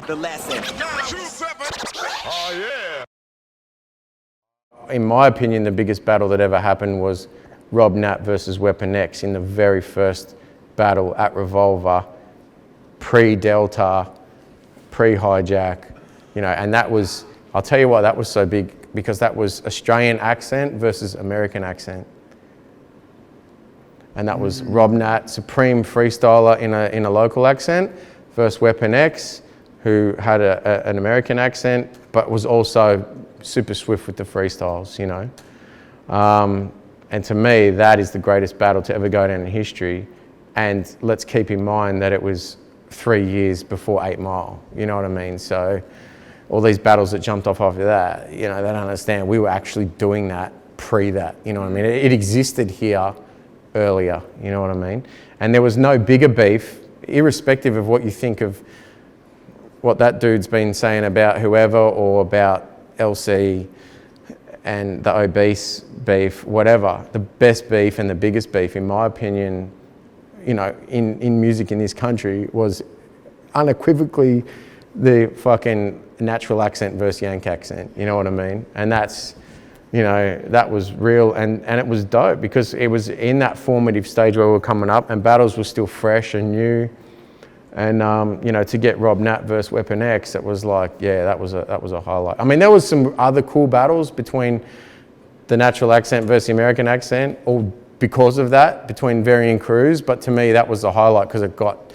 The lesson. Oh, yeah. In my opinion, the biggest battle that ever happened was Rob Nat versus Weapon X in the very first battle at Revolver, pre-Delta, pre-Hijack, you know, and that was, I'll tell you why that was so big, because that was Australian accent versus American accent. And that was Rob Nat, supreme freestyler in a local accent, versus Weapon X, who had an American accent, but was also super swift with the freestyles, you know. And to me, that is the greatest battle to ever go down in history. And let's keep in mind that it was 3 years before 8 Mile, you know what I mean? So all these battles that jumped off after that, you know, they don't understand. We were actually doing that pre that, you know what I mean? It existed here earlier, you know what I mean? And there was no bigger beef, irrespective of what you think of what that dude's been saying about whoever or about LC and the obese beef, whatever. The best beef and the biggest beef, in my opinion, you know, in music in this country was unequivocally the fucking natural accent versus Yank accent, you know what I mean? And that's, you know, that was real and it was dope because it was in that formative stage where we were coming up and battles were still fresh and new. And, you know, to get Rob Nat versus Weapon X, it was like, yeah, that was a highlight. I mean, there was some other cool battles between the natural accent versus the American accent, all because of that, between varying crews. But to me, that was the highlight because it got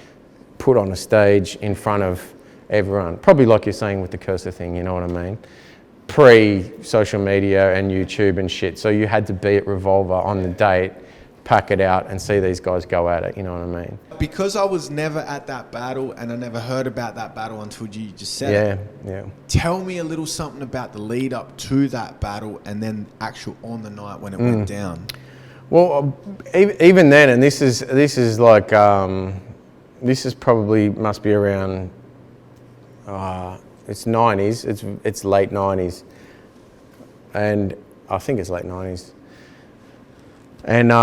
put on a stage in front of everyone. Probably like you're saying with the Cursor thing, you know what I mean? Pre-social media and YouTube and shit. So you had to be at Revolver on the date, pack it out and see these guys go at it, you know what I mean? Because I was never at that battle and I never heard about that battle until you just said it. Yeah. Tell me a little something about the lead up to that battle and then actual on the night when it went down. Well, even then, and this is like, this is probably must be around, it's 90s, it's late 90s. And I think it's late 90s. And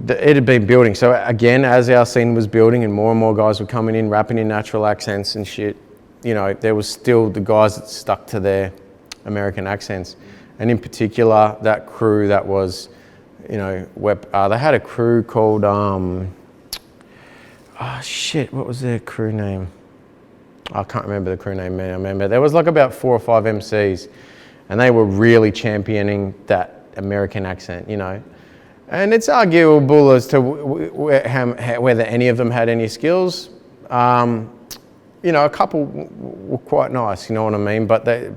it had been building. So again, as our scene was building and more guys were coming in, rapping in natural accents and shit, you know, there was still the guys that stuck to their American accents. And in particular, that crew that was, you know, they had a crew called, what was their crew name? I can't remember the crew name, man. I remember there was like about 4 or 5 MCs and they were really championing that American accent, you know. And it's arguable as to whether any of them had any skills. You know, a couple were quite nice, you know what I mean? But they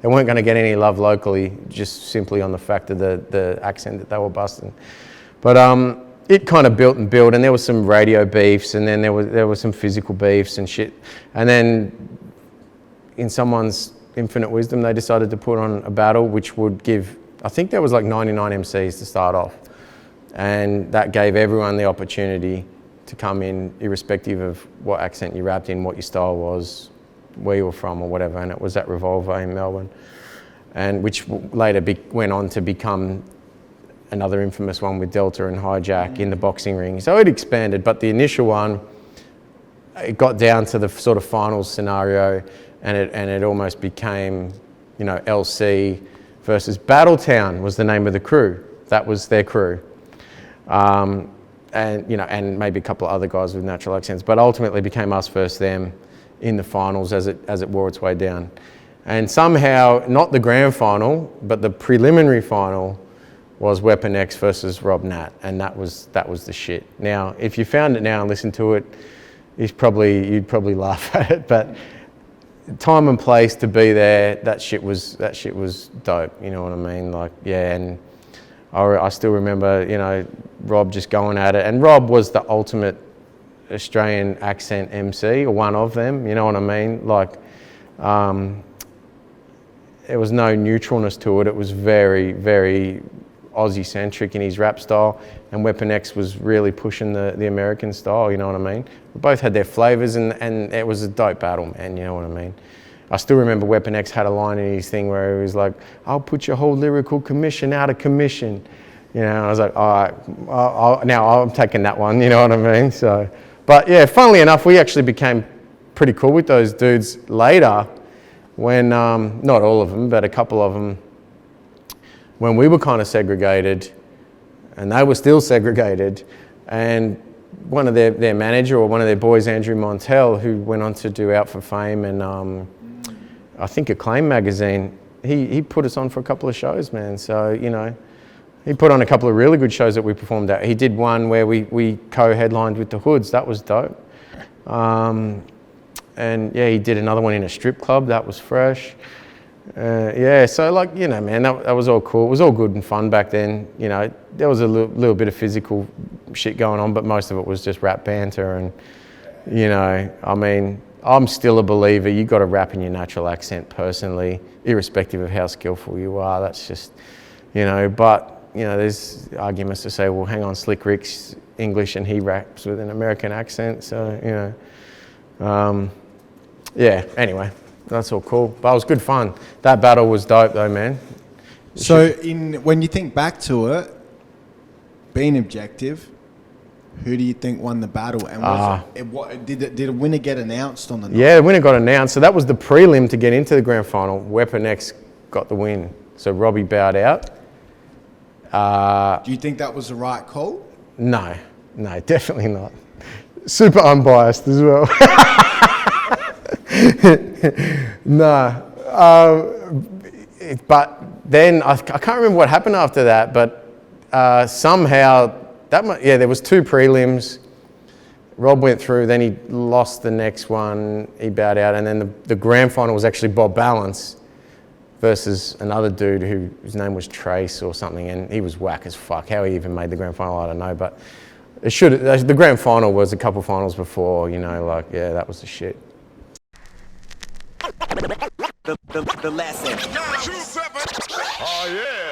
weren't going to get any love locally, just simply on the fact of the accent that they were busting. But it kind of built, and there was some radio beefs, and then there was some physical beefs and shit. And then, in someone's infinite wisdom, they decided to put on a battle which would give, I think there was like 99 MCs to start off. And that gave everyone the opportunity to come in, irrespective of what accent you rapped in, what your style was, where you were from or whatever. And it was at Revolver in Melbourne, and which later went on to become another infamous one with Delta and Hijack in the boxing ring. So it expanded, but the initial one, it got down to the sort of finals scenario, and it almost became, you know, LC versus Battletown was the name of the crew. That was their crew. And, you know, and maybe a couple of other guys with natural accents, but ultimately became us versus them in the finals as it wore its way down. And somehow, not the grand final, but the preliminary final was Weapon X versus Rob Nat, and that was the shit. Now, if you found it now and listened to it, you'd probably laugh at it, but time and place to be there, that shit was dope, you know what I mean? Like, yeah, and I still remember, you know, Rob just going at it. And Rob was the ultimate Australian accent MC, or one of them, you know what I mean? Like, there was no neutralness to it. It was very, very Aussie-centric in his rap style. And Weapon X was really pushing the American style, you know what I mean? We both had their flavours and it was a dope battle, man, you know what I mean? I still remember Weapon X had a line in his thing where he was like, "I'll put your whole lyrical commission out of commission." You know, I was like, all right, now I'm taking that one, you know what I mean? So, but yeah, funnily enough, we actually became pretty cool with those dudes later when, not all of them, but a couple of them, when we were kind of segregated and they were still segregated, and one of their manager or one of their boys, Andrew Montel, who went on to do Out for Fame and I think Acclaim magazine, he put us on for a couple of shows, man. So, you know, he put on a couple of really good shows that we performed at. He did one where we co-headlined with the Hoods. That was dope. And yeah, he did another one in a strip club. That was fresh. Yeah, so like, you know, man, that was all cool. It was all good and fun back then. You know, there was a little bit of physical shit going on, but most of it was just rap banter. And, you know, I mean, I'm still a believer. You got to rap in your natural accent personally, irrespective of how skillful you are. That's just, you know, but, you know, there's arguments to say, well, hang on, Slick Rick's English and he raps with an American accent. So, you know, yeah, anyway. That's all cool, but it was good fun. That battle was dope though, man. So when you think back to it, being objective, who do you think won the battle? And did a winner get announced on the night? Yeah, the winner got announced. So that was the prelim to get into the grand final. Weapon X got the win. So Robbie bowed out. Do you think that was the right call? No, definitely not. Super unbiased as well. No, but then I can't remember what happened after that, but somehow there was 2 prelims. Rob went through, then he lost the next one, he bowed out, and then the grand final was actually Bob Balance versus another dude whose name was Trace or something, and he was whack as fuck. How he even made the grand final, I don't know, but the grand final was a couple finals before, you know, like, yeah, that was the shit. The last 2-7. Oh yeah.